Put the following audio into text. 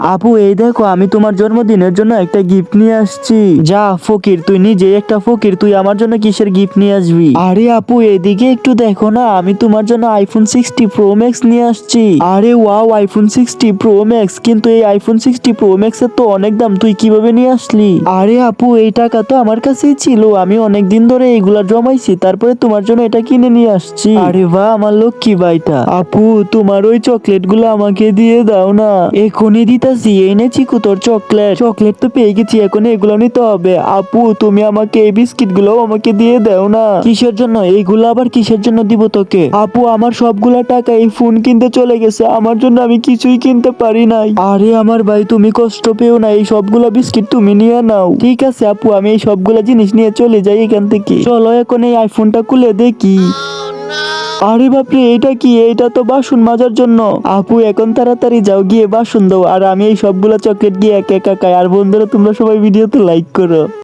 আপু এই দেখো আমি তোমার জন্মদিনের জন্য একটা গিফট নিয়ে আসছি। যা ফকির, তুই নিজে একটা ফকির, তুই আমার জন্য কিসের গিফট নিয়ে আসবি? আরে আপু এদিকে একটু দেখো না, আমি তোমার জন্য আইফোন 60 প্রো ম্যাক্স নিয়ে আসছি। আরে ওয়াও, আইফোন 60 প্রো ম্যাক্স, কিন্তু এই আইফোন 60 প্রো ম্যাক্স এর তো অনেক দাম, তুই কিভাবে নিয়ে আসলি? আরে আপু এই টাকা তো আমার কাছেই ছিল, আমি অনেক দিন ধরে এইগুলা জমাইছি, তারপরে তোমার জন্য এটা কিনে নিয়ে আসছি। আরে বাহ, আমার লক্ষ্মী ভাইটা। আপু তোমার ওই চকলেট গুলো আমাকে দিয়ে দাও না। এখনই দিতাছি, এই নে চিকু তোর চকলেট। চকলেট তো পেয়ে গেছি, এখন এগুলো নিতে হবে। আপু তুমি আমাকে এই বিস্কিট গুলো আমাকে দিয়ে দাও না। কিসের জন্য এইগুলো, আবার কিসের জন্য দিব তোকে? আপু আমার সবগুলা টাকা এই ফোন কিনতে চলে গেছে, আমার জন্য আমি কিছুই কিনতে পারি নাই। আরে আমার ভাই তুমি কষ্ট পেও না, এই সবগুলা বিস্কিট তুমি নিয়ে নাও। ঠিক আছে আপু, আমি এই সবগুলা জিনিস নিয়ে চলে যাই এখান থেকে। চলো এখন এই আইফোনটা খুলে দেখি। আরে বাপরে, এটা কি? এটা তো বাসন মাজার জন্য। আপু এখন তাড়াতাড়ি যাও, গিয়ে বাসন দাও, আর আমি এই সবগুলা চকলেট গিয়ে একা একা খাই। আর বন্ধুরা তোমরা সবাই ভিডিওতে লাইক করো।